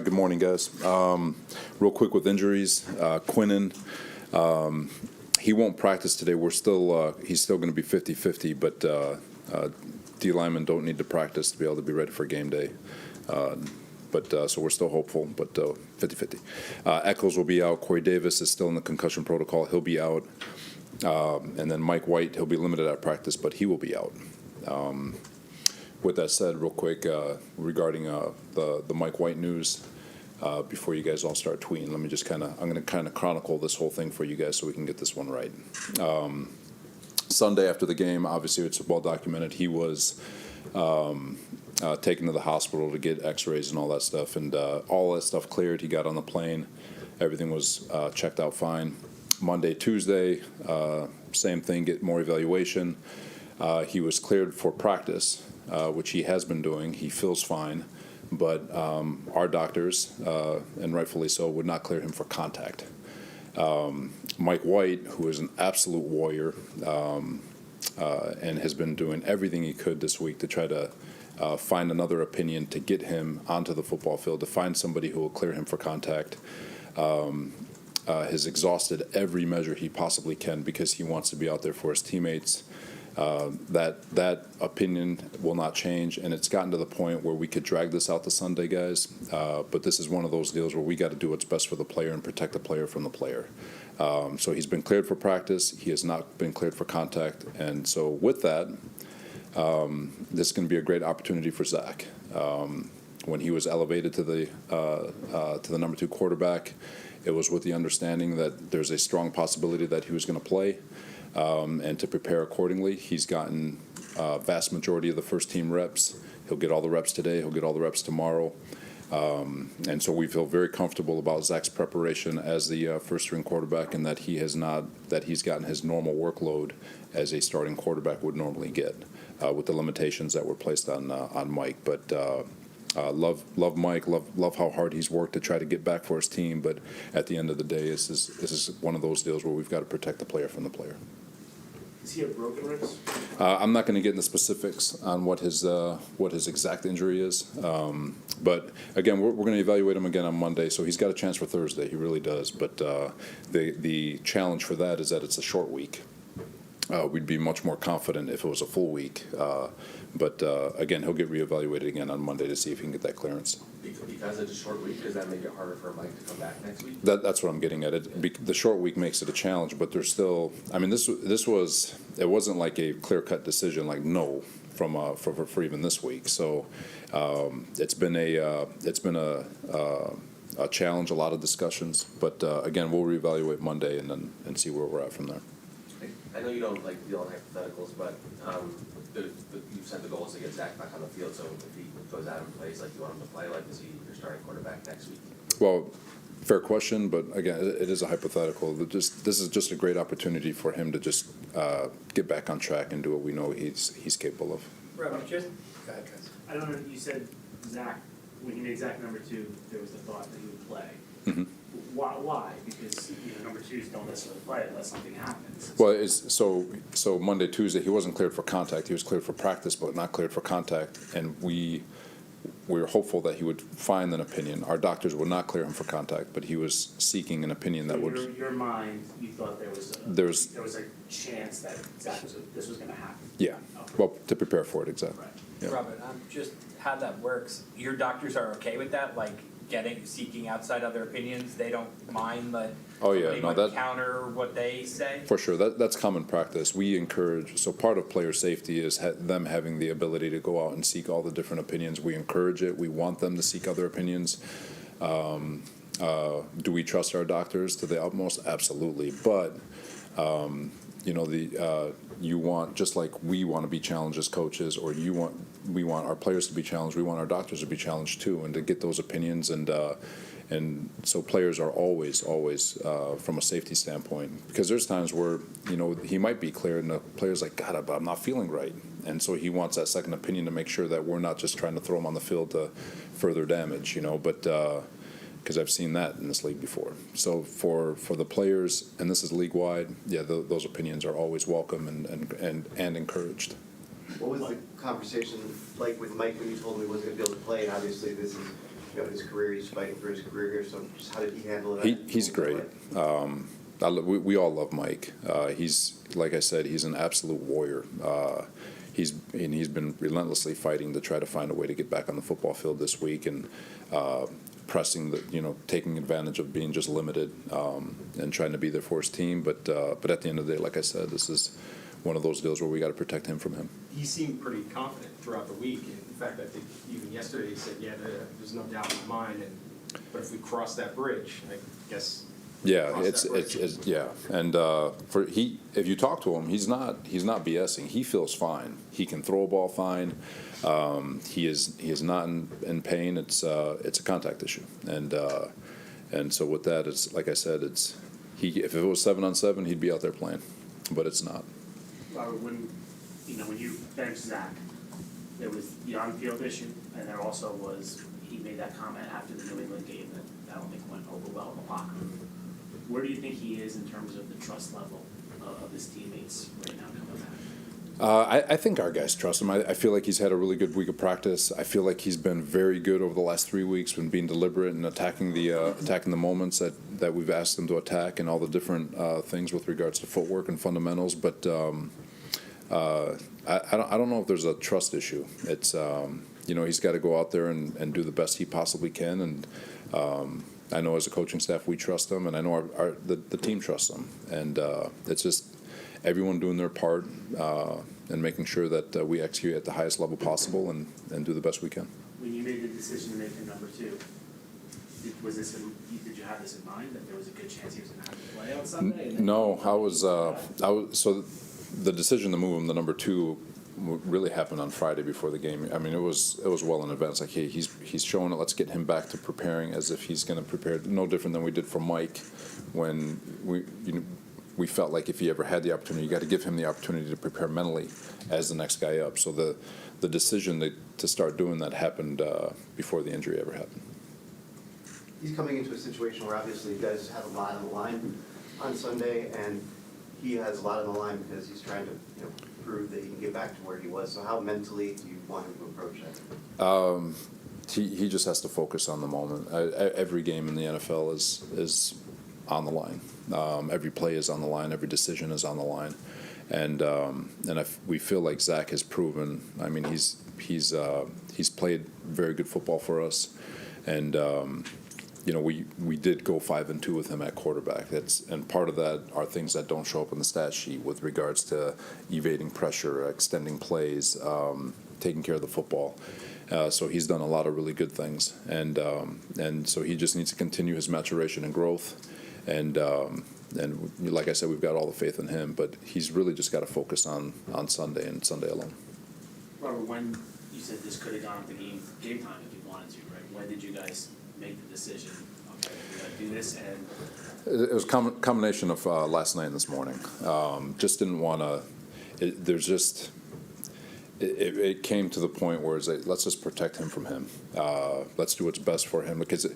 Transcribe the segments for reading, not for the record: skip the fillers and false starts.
Good morning, guys. Real quick with injuries, Quinnen, he won't practice today. He's still going to be 50-50, but D linemen don't need to practice to be able to be ready for game day. So we're still hopeful, but 50-50. Echols will be out. Corey Davis is still in the concussion protocol. He'll be out. And then Mike White, he'll be limited at practice, but he will be out. With that said, real quick, regarding the Mike White news, before you guys all start tweeting, let me just I'm going to kind of chronicle this whole thing for you guys so we can get this one right. Sunday after the game, obviously it's well documented, he was taken to the hospital to get x-rays and all that stuff, and all that stuff cleared. He got on the plane. Everything was checked out fine. Monday, Tuesday, same thing, get more evaluation. He was cleared for practice, which he has been doing. He feels fine, but our doctors, and rightfully so, would not clear him for contact. Mike White, who is an absolute warrior, and has been doing everything he could this week to try to find another opinion to get him onto the football field, to find somebody who will clear him for contact, has exhausted every measure he possibly can because he wants to be out there for his teammates. That opinion will not change, and it's gotten to the point where we could drag this out to Sunday, guys. But this is one of those deals where we got to do what's best for the player and protect the player from the player. So he's been cleared for practice. He has not been cleared for contact, and so with that, this is going to be a great opportunity for Zach. When he was elevated to the number 2 quarterback, it was with the understanding that there's a strong possibility that he was going to play. And to prepare accordingly. He's gotten vast majority of the first team reps. He'll get all the reps today. He'll get all the reps tomorrow. And so we feel very comfortable about Zach's preparation as the first string quarterback, and that he's gotten his normal workload as a starting quarterback would normally get, with the limitations that were placed on Mike. But love Mike, love how hard he's worked to try to get back for his team. But at the end of the day, this is one of those deals where we've got to protect the player from the player. Does he have broken ribs? I'm not going to get into specifics on what his exact injury is. But again, we're going to evaluate him again on Monday, so he's got a chance for Thursday. He really does. But the challenge for that is that it's a short week. We'd be much more confident if it was a full week. But again, he'll get reevaluated again on Monday to see if he can get that clearance. Because it's a short week, does that make it harder for Mike to come back next week? That's what I'm getting at. The short week makes it a challenge, but there's still. I mean, it wasn't like a clear-cut decision, like no, for even this week. So it's been a challenge, a lot of discussions. But again, we'll reevaluate Monday and see where we're at from there. I know you don't like deal in hypotheticals, but you've set the goals to get Zach back on the field. So if he goes out and plays like you want him to play, like is he your starting quarterback next week? Well, fair question, but again, it is a hypothetical. This is just a great opportunity for him to just get back on track and do what we know he's capable of. Robert, go ahead, guys. I don't know. You said Zach, when you made Zach number 2, there was the thought that he would play. Mm-hmm. Why? Because number 2s don't necessarily play unless something happens. Well, so Monday, Tuesday, he wasn't cleared for contact. He was cleared for practice, but not cleared for contact. And we were hopeful that he would find an opinion. Our doctors would not clear him for contact, but he was seeking an opinion that would. In your mind, you thought there was a chance that this was going to happen. Yeah. Okay. Well, to prepare for it, exactly. Right. Yeah. Robert, just how that works. Your doctors are okay with that, like seeking outside other opinions. They don't mind that. Oh yeah, no, that counter what they say. For sure, that's common practice. We encourage. So part of player safety is them having the ability to go out and seek all the different opinions. We encourage it. We want them to seek other opinions. Do we trust our doctors to the utmost? Absolutely, but. You want, just like we want to be challenged as coaches, or we want our players to be challenged. We want our doctors to be challenged too, and to get those opinions. And so players are always from a safety standpoint, because there's times where he might be cleared, and the player's like, God, I'm not feeling right, and so he wants that second opinion to make sure that we're not just trying to throw him on the field to further damage, but. Because I've seen that in this league before. So for the players, and this is league-wide, yeah, those opinions are always welcome and encouraged. What was the conversation like with Mike when you told him he wasn't going to be able to play? And obviously this is you know, his career, he's fighting for his career here, so just how did he handle that? He's great. We all love Mike. He's, like I said, he's an absolute warrior. He's been relentlessly fighting to try to find a way to get back on the football field this week, and pressing taking advantage of being just limited, and trying to be there for his team. But at the end of the day, like I said, this is one of those deals where we got to protect him from him. He seemed pretty confident throughout the week. In fact, I think even yesterday he said, "Yeah, there's no doubt in my mind." But if we cross that bridge, I guess. Yeah, it's yeah, and if you talk to him, he's not BSing. He feels fine. He can throw a ball fine. He is not in pain. It's a contact issue, and so with that, it's like I said, if it was 7-on-7, he'd be out there playing, but it's not. Robert, when you benched Zach, there was the on-field issue, and there also was, he made that comment after the New England game that I don't think went over well in the locker room. Where do you think he is in terms of the trust level of his teammates right now coming back? I think our guys trust him. I feel like he's had a really good week of practice. I feel like he's been very good over the last 3 weeks when being deliberate and attacking the moments that we've asked him to attack, and all the different things with regards to footwork and fundamentals. But I don't know if there's a trust issue. It's he's got to go out there and do the best he possibly can, and I know as a coaching staff we trust him, and I know the team trusts him, and it's just everyone doing their part and making sure that we execute at the highest level possible and do the best we can. When you made the decision to make him number 2, did you have this in mind, that there was a good chance he was going to have to play on Sunday? No, I was so the decision to move him to number 2 really happened on Friday before the game. I mean, it was well in advance. Like, hey, he's showing it. Let's get him back to preparing as if he's going to prepare. No different than we did for Mike when we felt like if he ever had the opportunity, you got to give him the opportunity to prepare mentally as the next guy up. So the decision to start doing that happened before the injury ever happened. He's coming into a situation where obviously you guys have a lot on the line on Sunday, and he has a lot on the line because he's trying to prove that he can get back to where he was. So how mentally do you want him to approach that? He just has to focus on the moment. Every game in the NFL is on the line. Every play is on the line. Every decision is on the line, and we feel like Zach has proven. I mean, he's played very good football for us, and we did go 5-2 with him at quarterback. And part of that are things that don't show up in the stat sheet with regards to evading pressure, extending plays, taking care of the football. So he's done a lot of really good things, and so he just needs to continue his maturation and growth. And like I said, we've got all the faith in him, but he's really just got to focus on Sunday and Sunday alone. Robert, when you said this could have gone up to game time if you wanted to, right? When did you guys make the decision? Okay, we're gonna do this, and It was a combination of last night and this morning. Just didn't want to. It came to the point where it's like, let's just protect him from him. Let's do what's best for him, because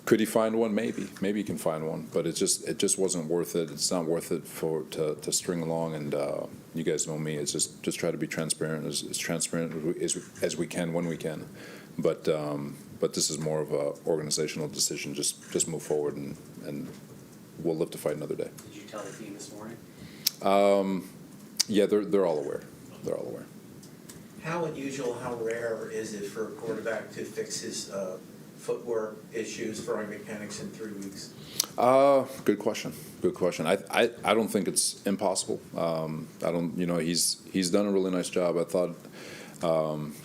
could he find one? Maybe he can find one, but it just wasn't worth it. It's not worth it to string along. And you guys know me. It's just try to be transparent, as transparent as we can when we can. But this is more of a organizational decision. Just move forward, and we'll live to fight another day. did you tell the team this morning? Yeah, they're all aware. They're all aware. How unusual, how rare is it for a quarterback to fix his footwork issues, throwing mechanics in 3 weeks? Good question. Good question. I don't think it's impossible. I don't. He's done a really nice job. I thought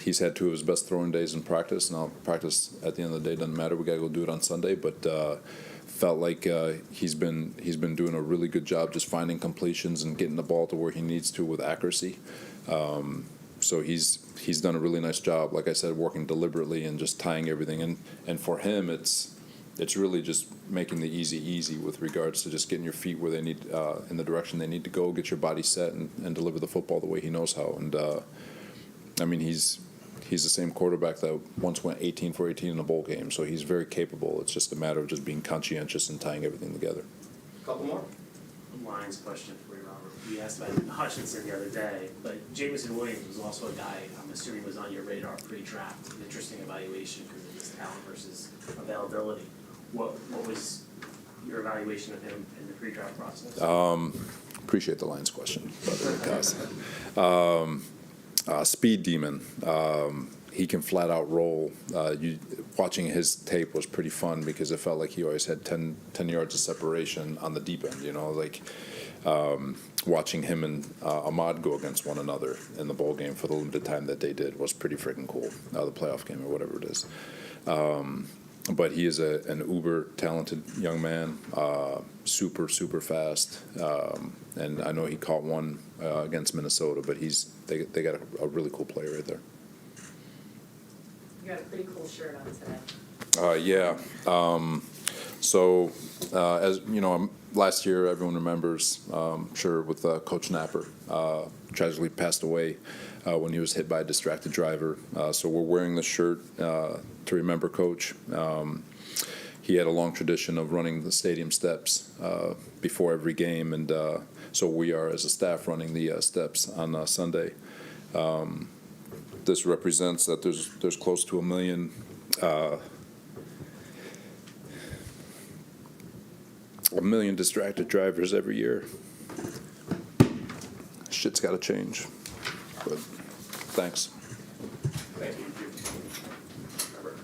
he's had 2 of his best throwing days in practice. Now practice at the end of the day doesn't matter. We got to go do it on Sunday. But felt like he's been doing a really good job just finding completions and getting the ball to where he needs to with accuracy. So he's done a really nice job, like I said, working deliberately and just tying everything in. And for him, it's really just making the easy with regards to just getting your feet where they need, in the direction they need to go, get your body set, and deliver the football the way he knows how. And I mean, he's the same quarterback that once went 18 for 18 in a bowl game, so he's very capable. It's just a matter of just being conscientious and tying everything together. Couple more. Line's question for you, Robert. We asked about Hutchinson the other day, but Jameson Williams was also a guy I'm assuming was on your radar pre-draft. An interesting evaluation because of his talent versus availability. What was your evaluation of him in the pre-draft process? Appreciate the Lions question, by the way, guys. Speed demon. He can flat out roll. Watching his tape was pretty fun because it felt like he always had 10 yards of separation on the deep end, you know, like watching him and Ahmad go against one another in the bowl game for the limited time that they did was pretty freaking cool. The playoff game or whatever it is. But he is an uber talented young man, super fast, and I know he caught one against Minnesota. But they got a really cool player right there. You got a pretty cool shirt on today. Yeah. So as you know, last year everyone remembers, sure, with Coach Knapper, tragically passed away when he was hit by a distracted driver. So we're wearing this shirt to remember Coach. He had a long tradition of running the stadium steps before every game, and so we are, as a staff, running the steps on Sunday. This represents that there's close to 1 million distracted drivers every year. Shit's got to change. But thanks. Thank you. Robert.